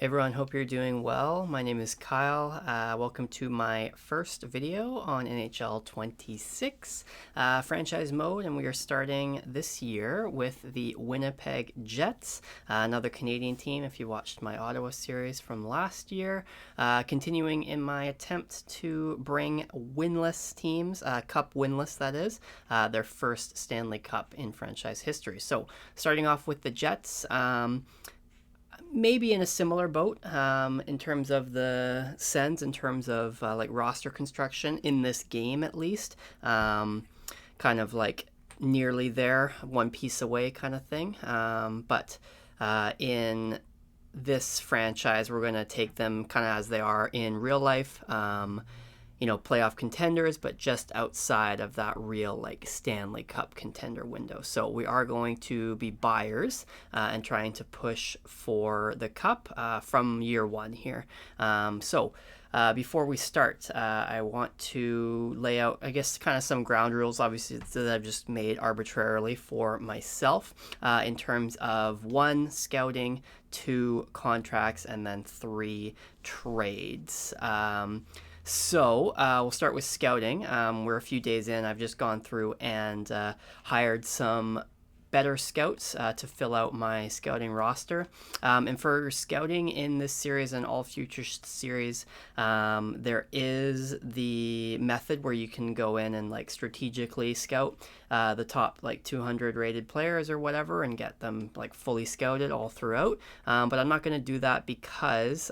Everyone, hope you're doing well. My name is Kyle. Welcome to my first video on NHL 26 franchise mode, and we are starting this year with the Winnipeg Jets, another Canadian team. If you watched my Ottawa series from last year, continuing in my attempt to bring winless teams, Cup winless that is, their first Stanley Cup in franchise history. So starting off with the Jets. Maybe in a similar boat in terms of the Sens, in terms of like roster construction in this game at least. Kind of like nearly there, one piece away kind of thing. But in this franchise, we're going to take them kind of as they are in real life. Playoff contenders, but just outside of that real like Stanley Cup contender window. So we are going to be buyers and trying to push for the cup from year one here. Before we start, I want to lay out, I guess, kind of some ground rules, obviously, that I've just made arbitrarily for myself in terms of 1, scouting, 2, contracts, and then 3, trades. We'll start with scouting. We're a few days in. I've just gone through and hired some better scouts to fill out my scouting roster. And for scouting in this series and all future series, there is the method where you can go in and like strategically scout the top like 200 rated players or whatever and get them like fully scouted all throughout. But I'm not going to do that because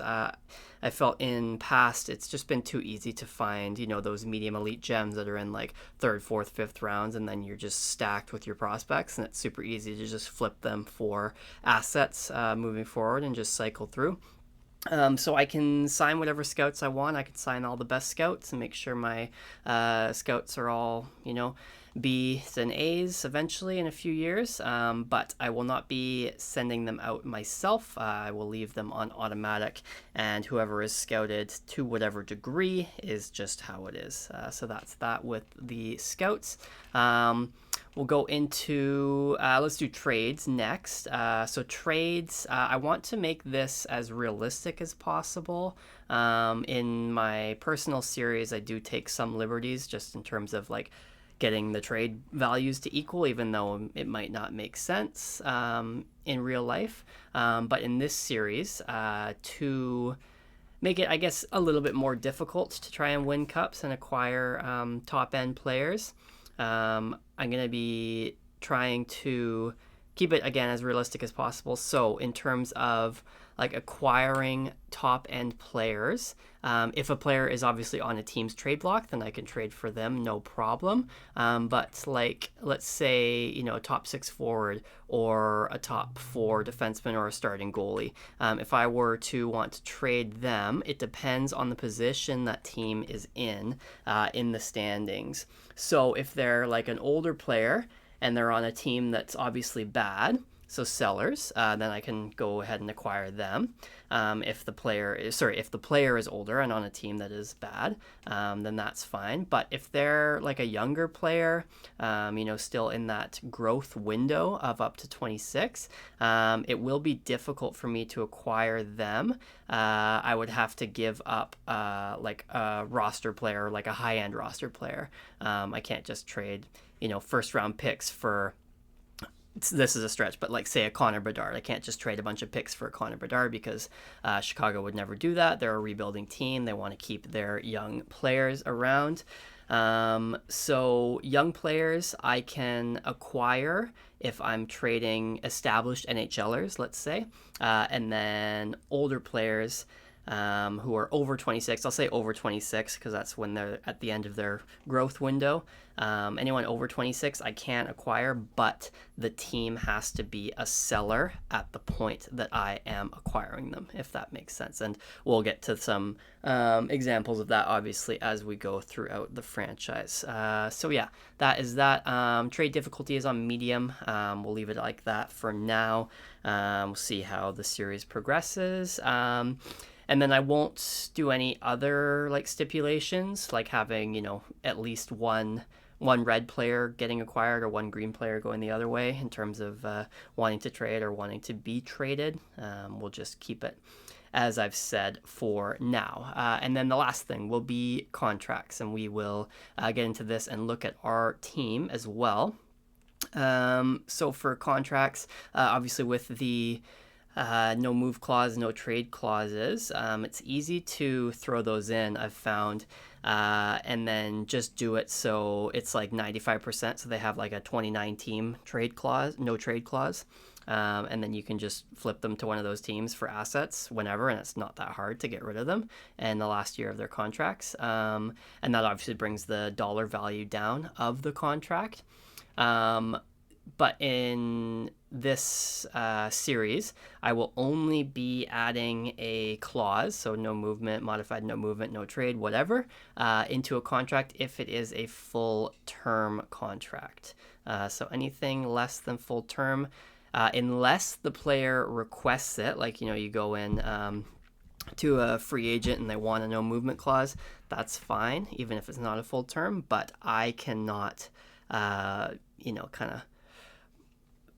I felt in past it's just been too easy to find, those medium elite gems that are in like 3rd, 4th, 5th rounds, and then you're just stacked with your prospects, and it's super easy to just flip them for assets moving forward and just cycle through. So I can sign whatever scouts I want. I can sign all the best scouts and make sure my scouts are all, B's and A's eventually in a few years, but I will not be sending them out myself. I will leave them on automatic, and whoever is scouted to whatever degree is just how it is. So that's that with the scouts. We'll go into, let's do trades next. So trades, I want to make this as realistic as possible. In my personal series, I do take some liberties just in terms of like getting the trade values to equal, even though it might not make sense in real life. But in this series, to make it, I guess, a little bit more difficult to try and win cups and acquire top-end players, I'm going to be trying to keep it, again, as realistic as possible. So in terms of like acquiring top-end players, if a player is obviously on a team's trade block, then I can trade for them, no problem. But like, let's say, a top 6 forward or a top 4 defenseman or a starting goalie. If I were to want to trade them, it depends on the position that team is in the standings. So if they're like an older player and they're on a team that's obviously bad, so sellers, then I can go ahead and acquire them. If the player is older and on a team that is bad, then that's fine. But if they're like a younger player, still in that growth window of up to 26, it will be difficult for me to acquire them. I would have to give up like a roster player, like a high-end roster player. I can't just trade, first round picks for, this is a stretch, but like say a Connor Bedard. I can't just trade a bunch of picks for Connor Bedard because Chicago would never do that. They're a rebuilding team. They want to keep their young players around. So young players I can acquire if I'm trading established NHLers, let's say, and then older players who are over 26. I'll say over 26 because that's when they're at the end of their growth window. Anyone over 26 I can't acquire, but the team has to be a seller at the point that I am acquiring them, if that makes sense. And we'll get to some examples of that, obviously, as we go throughout the franchise. That is that. Trade difficulty is on medium. We'll leave it like that for now. We'll see how the series progresses. And then I won't do any other like stipulations, like having, at least one one red player getting acquired or one green player going the other way in terms of wanting to trade or wanting to be traded. We'll just keep it as I've said for now. And then the last thing will be contracts, and we will get into this and look at our team as well. So for contracts, obviously with the no move clause, no trade clauses, it's easy to throw those in, I've found, and then just do it so it's like 95%, so they have like a 29 team trade clause, no trade clause. And then you can just flip them to one of those teams for assets whenever, and it's not that hard to get rid of them in the last year of their contracts. And that obviously brings the dollar value down of the contract. But in this series, I will only be adding a clause, so no movement, modified no movement, no trade, whatever, into a contract if it is a full term contract. So anything less than full term, unless the player requests it, like, you go in to a free agent and they want a no movement clause, that's fine, even if it's not a full term, but I cannot, kind of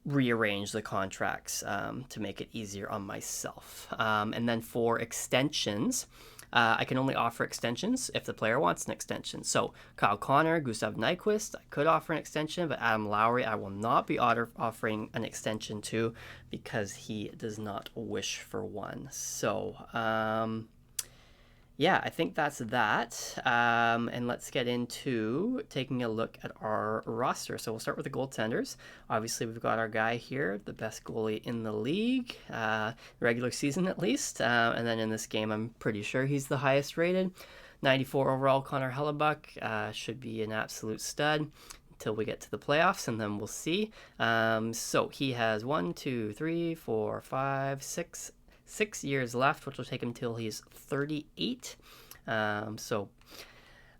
rearrange the contracts to make it easier on myself. And then for extensions, I can only offer extensions if the player wants an extension. So Kyle Connor, Gustav Nyquist, I could offer an extension, but Adam Lowry, I will not be offering an extension to because he does not wish for one. So, I think that's that. And let's get into taking a look at our roster. So we'll start with the goaltenders. Obviously, we've got our guy here, the best goalie in the league, regular season at least. And then in this game, I'm pretty sure he's the highest rated. 94 overall, Connor Hellebuck should be an absolute stud until we get to the playoffs, and then we'll see. So he has 6 years left, which will take him till he's 38. So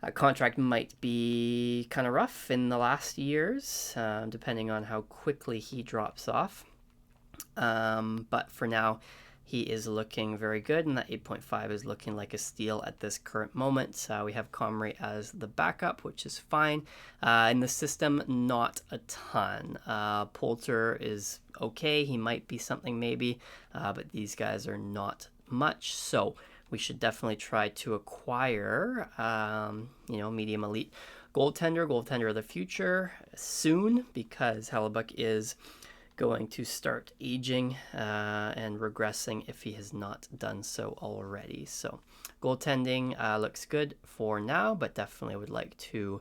a contract might be kind of rough in the last years, depending on how quickly he drops off. But for now, he is looking very good, and that 8.5 is looking like a steal at this current moment. We have Comrie as the backup, which is fine. In the system, not a ton. Poulter is okay. He might be something maybe, but these guys are not much. So we should definitely try to acquire, medium elite goaltender of the future soon, because Hellebuck is going to start aging and regressing if he has not done so already. So goaltending looks good for now, but definitely would like to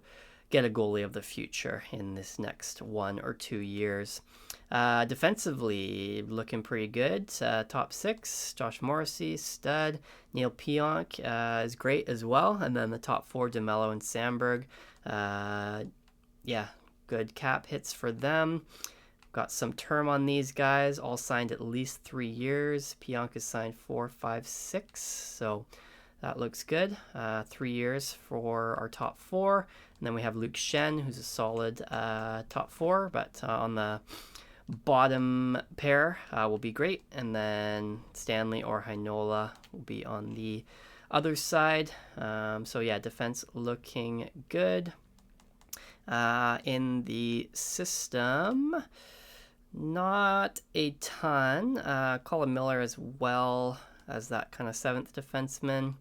get a goalie of the future in this next 1 or 2 years. Defensively, looking pretty good. Top 6, Josh Morrissey, stud. Neil Pionk is great as well. And then the top 4, DeMello and Sandberg. Good cap hits for them. Got some term on these guys, all signed at least 3 years. Pionk is signed 4, 5, 6, so that looks good. 3 years for our top 4. And then we have Luke Shen, who's a solid top 4, but on the bottom pair will be great. And then Stanley or Heinola will be on the other side. Defense looking good. In the system, not a ton. Colin Miller as well as that kind of 7th defenseman.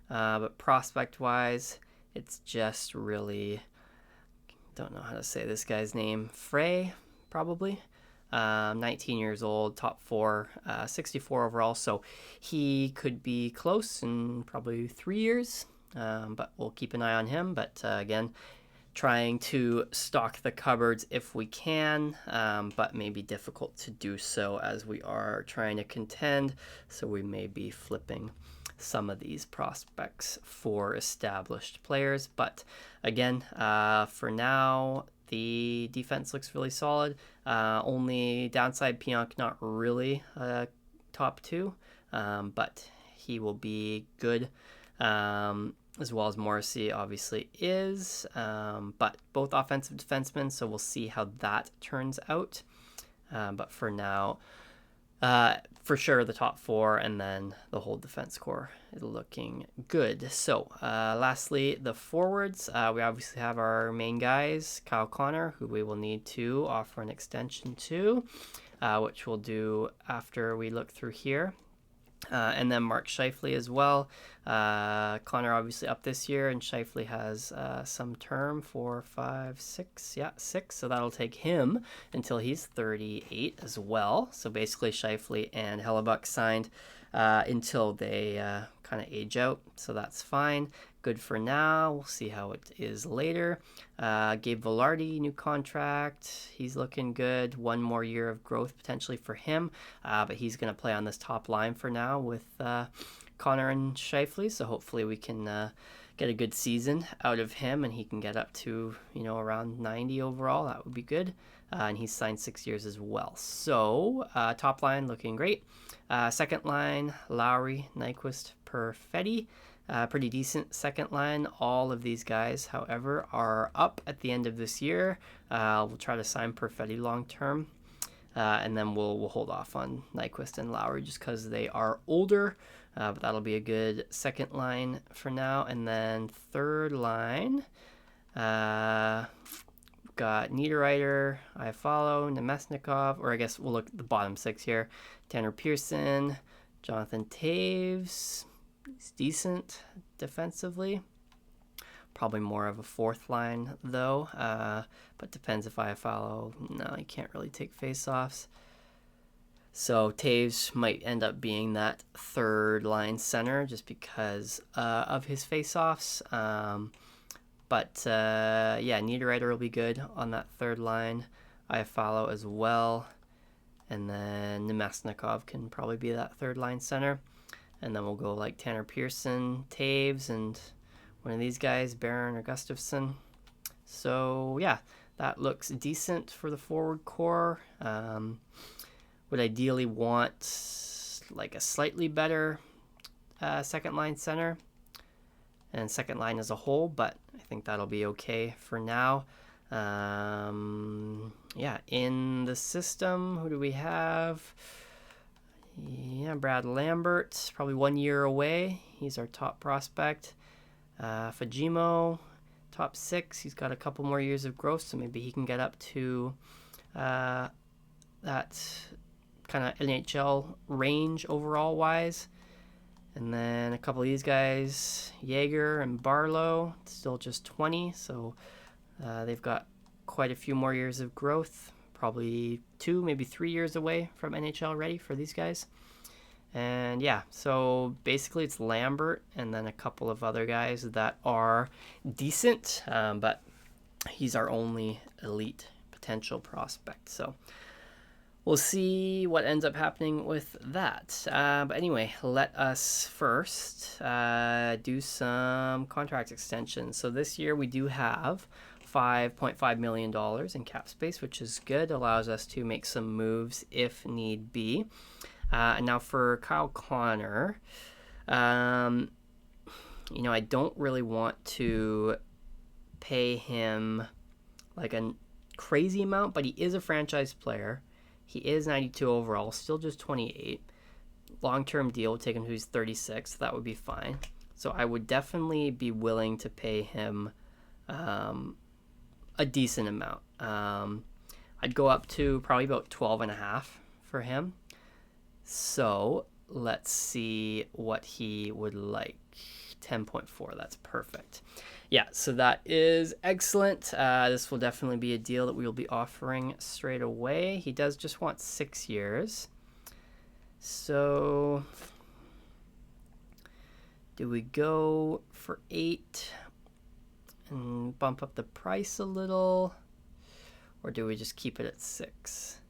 But prospect-wise, it's just really, don't know how to say this guy's name. Frey, probably. 19 years old, top 4, 64 overall. So he could be close in probably 3 years. But we'll keep an eye on him. But again, trying to stock the cupboards if we can, but may be difficult to do so as we are trying to contend. So we may be flipping some of these prospects for established players. But again, for now, the defense looks really solid. Only downside, Pionk not really top 2, but he will be good. As well as Morrissey obviously is, but both offensive defensemen, so we'll see how that turns out. But for now, for sure the top four, and then the whole defense core is looking good. So lastly, the forwards. We obviously have our main guys, Kyle Connor, who we will need to offer an extension to, which we'll do after we look through here. And then Mark Scheifele as well. Connor obviously up this year, and Scheifele has some term, 4, 5, 6. Yeah, 6. So that'll take him until he's 38 as well. So basically Scheifele and Hellebuck signed until they kind of age out. So that's fine. Good for now. We'll see how it is later. Gabe Vilardi, new contract. He's looking good. 1 more year of growth potentially for him. But he's going to play on this top line for now with Connor and Scheifele. So hopefully we can get a good season out of him, and he can get up to, around 90 overall. That would be good. And he's signed 6 years as well. So top line looking great. Second line, Lowry, Nyquist, Perfetti. Pretty decent second line. All of these guys, however, are up at the end of this year. We'll try to sign Perfetti long term, and then we'll hold off on Nyquist and Lowry just because they are older. But that'll be a good second line for now. And then third line, got Niederreiter, Iafallo, Nemesnikov, or I guess we'll look at the bottom 6 here. Tanner Pearson, Jonathan Taves. He's decent defensively. Probably more of a fourth line, though. But depends if Iafallo. No, he can't really take faceoffs. So Taves might end up being that third line center just because of his faceoffs. But Niederreiter will be good on that third line. Iafallo as well. And then Nemesnikov can probably be that third line center. And then we'll go like Tanner Pearson, Taves, and one of these guys, Barron or Gustafson. So, yeah, that looks decent for the forward core. Would ideally want like a slightly better second line center and second line as a whole, but I think that'll be okay for now. In the system, who do we have? Yeah, Brad Lambert, probably 1 year away. He's our top prospect. Fajimo, top 6. He's got a couple more years of growth, so maybe he can get up to that kind of NHL range overall wise. And then a couple of these guys, Yeager and Barlow, still just 20, so they've got quite a few more years of growth. Probably 2, maybe 3 years away from NHL ready for these guys. And yeah, so basically it's Lambert and then a couple of other guys that are decent, but he's our only elite potential prospect. So we'll see what ends up happening with that. But anyway, let us first do some contract extensions. So this year we do have $5.5 million in cap space, which is good. Allows us to make some moves if need be. And now for Kyle Connor, I don't really want to pay him like a crazy amount, but he is a franchise player. He is 92 overall, still just 28. Long-term deal would take him to he's 36. So that would be fine. So I would definitely be willing to pay him a decent amount. I'd go up to probably about 12.5 for him. So let's see what he would like. 10.4, that's perfect. Yeah, so that is excellent. This will definitely be a deal that we will be offering straight away. He does just want 6 years. So do we go for 8 and bump up the price a little? Or do we just keep it at 6?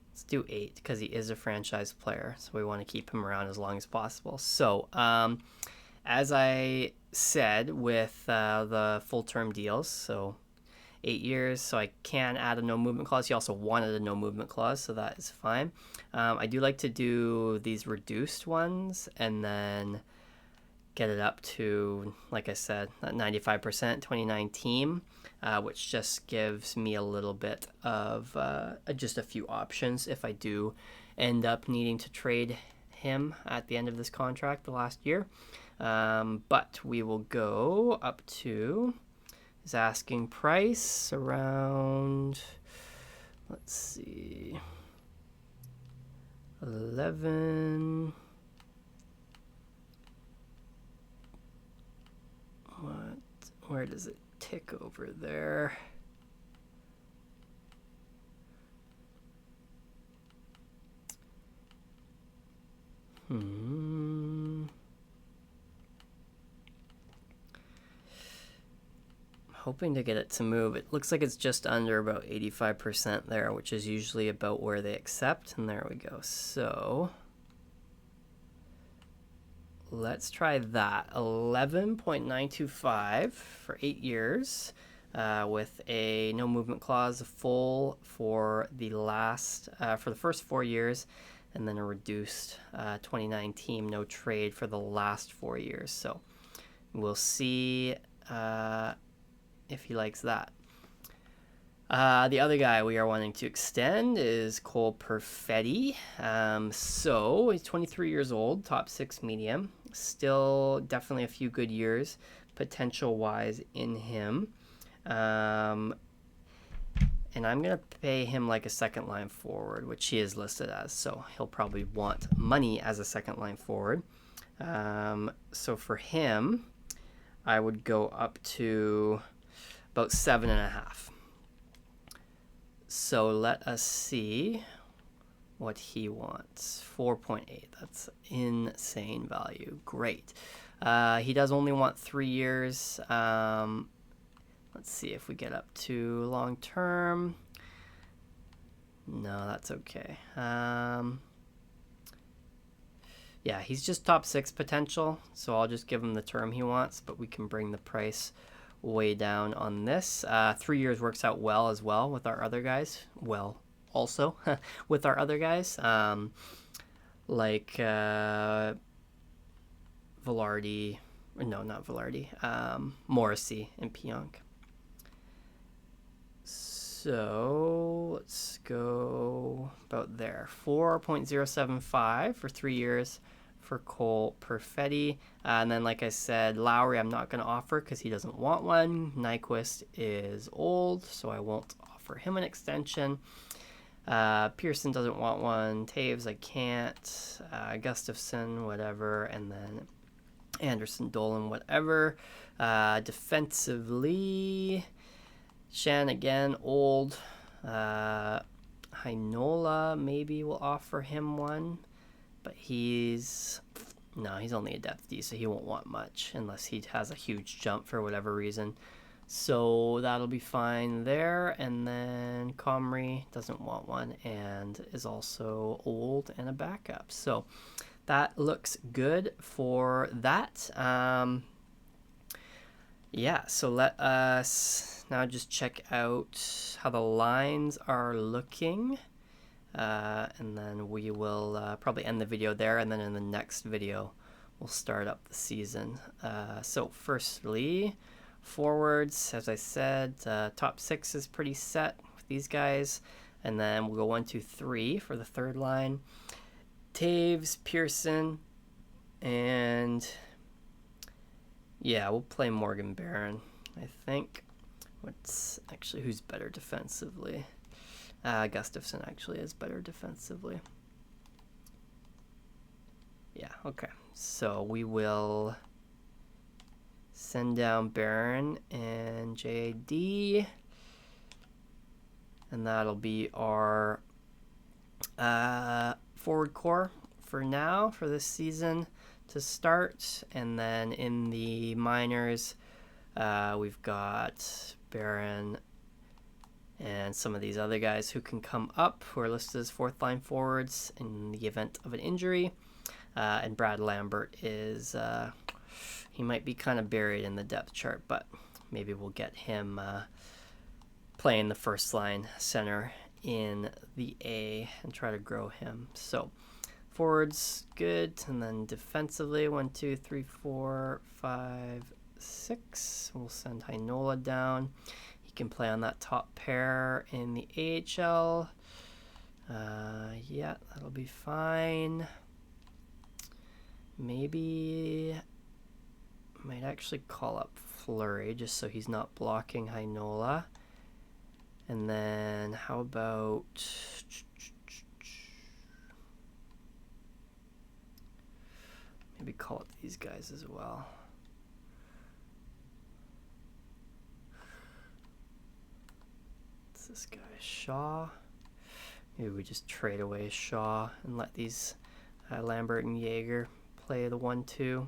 Let's do 8 because he is a franchise player, so we want to keep him around as long as possible. So, as I said with the full-term deals, so 8 years, so I can add a no-movement clause. He also wanted a no-movement clause, so that is fine. I do like to do these reduced ones and then get it up to, like I said, that 95% 29 team, which just gives me a little bit of just a few options if I do end up needing to trade him at the end of this contract the last year. But we will go up to his asking price around, let's see, 11. Where does it tick over there? Hoping to get it to move. It looks like it's just under about 85% there, which is usually about where they accept. And there we go. So let's try that. 11.925 for 8 years, with a no movement clause, full for the first 4 years, and then a reduced 29 team no trade for the last 4 years. So we'll see if he likes that. The other guy we are wanting to extend is Cole Perfetti. So he's 23 years old, top 6 medium. Still definitely a few good years potential-wise in him. And I'm going to pay him like a second line forward, which he is listed as. So he'll probably want money as a second line forward. So for him, I would go up to about 7.5. So let us see what he wants. 4.8. That's insane value. Great. He does only want 3 years. Let's see if we get up to long term. No, that's okay. Yeah, he's just top 6 potential, so I'll just give him the term he wants, but we can bring the price way down on this. 3 years works out well as well with our other guys. Well, also with our other guys, like Velarde. No, not Velarde. Morrissey and Pionk. So let's go about there. 4.075 for 3 years for Cole Perfetti. And then, like I said, Lowry I'm not going to offer because he doesn't want one. Nyquist is old, so I won't offer him an extension. Pearson doesn't want one. Taves I can't. Gustafson, whatever. And then Anderson, Dolan, whatever. Defensively, Shan again, old. Heinola, maybe we'll offer him one, but he's only a depth D, so he won't want much unless he has a huge jump for whatever reason. So that'll be fine there. And then Comrie doesn't want one and is also old and a backup. So that looks good for that. Yeah, so let us now just check out how the lines are looking. And then we will probably end the video there, and then in the next video we'll start up the season. So firstly, forwards, as I said, top 6 is pretty set with these guys. And then we'll go 1, 2, 3 for the third line. Taves, Pearson, and yeah, we'll play Morgan Barron, I think. Who's better defensively? Gustafson actually is better defensively. Yeah, okay. So we will send down Barron and JD, and that'll be our forward core for now for this season to start. And then in the minors, we've got Barron and some of these other guys who can come up who are listed as fourth line forwards in the event of an injury. And Brad Lambert is he might be kind of buried in the depth chart, but maybe we'll get him playing the first line center in the A and try to grow him. So Forwards, good. And then defensively, 1, 2, 3, 4, 5, 6. We'll send Heinola down. He can play on that top pair in the AHL. Yeah, that'll be fine. Maybe might actually call up Fleury just so he's not blocking Heinola. And then how about maybe call up these guys as well. What's this guy? Shaw. Maybe we just trade away Shaw and let these Lambert and Jaeger play the 1-2.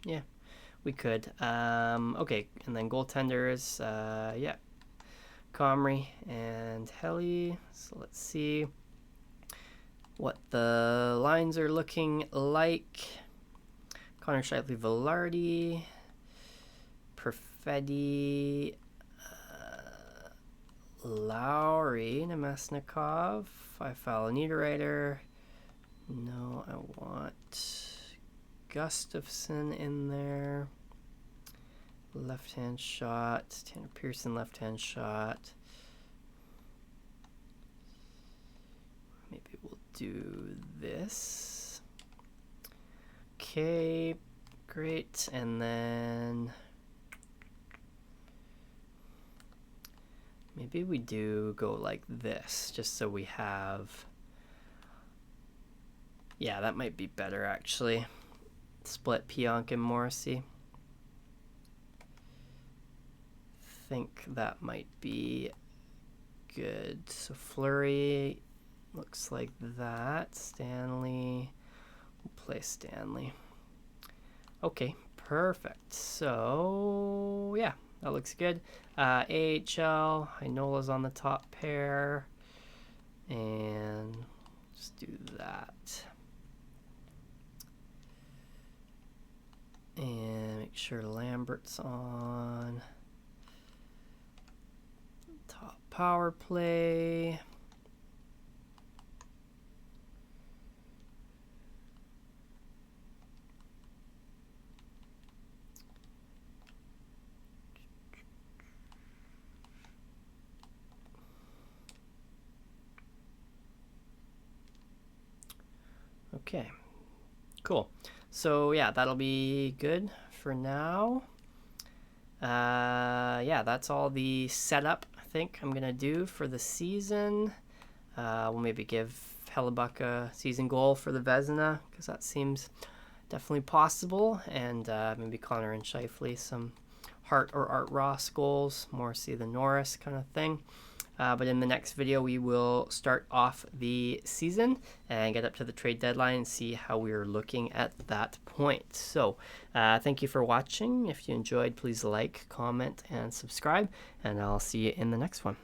Yeah, we could. Okay, and then goaltenders, yeah, Comrie and Helly. So let's see what the lines are looking like. Connor Shifley, Velarde, Perfetti, Lowry, Nemesnikov, Feifel, Niederreiter. No, I want Gustafson in there. Left-hand shot. Tanner Pearson, left-hand shot. Maybe we'll do this. Okay, great. And then maybe we do go like this, just so we have... Yeah, that might be better, actually. Split Pionk and Morrissey. Think that might be good. So Fleury looks like that. Stanley, we'll play Stanley. Okay, perfect. So yeah, that looks good. AHL, Heinola's on the top pair, and just do that. And make sure Lambert's on. Top power play. Okay, cool. So yeah, that'll be good for now. Yeah, that's all the setup I think I'm gonna do for the season. We'll maybe give Hellebuck a season goal for the Vezina, because that seems definitely possible, and maybe Connor and Shifley some Hart or Art Ross goals, Morrissey the Norris kind of thing. But in the next video, we will start off the season and get up to the trade deadline and see how we are looking at that point. So thank you for watching. If you enjoyed, please like, comment, and subscribe, and I'll see you in the next one.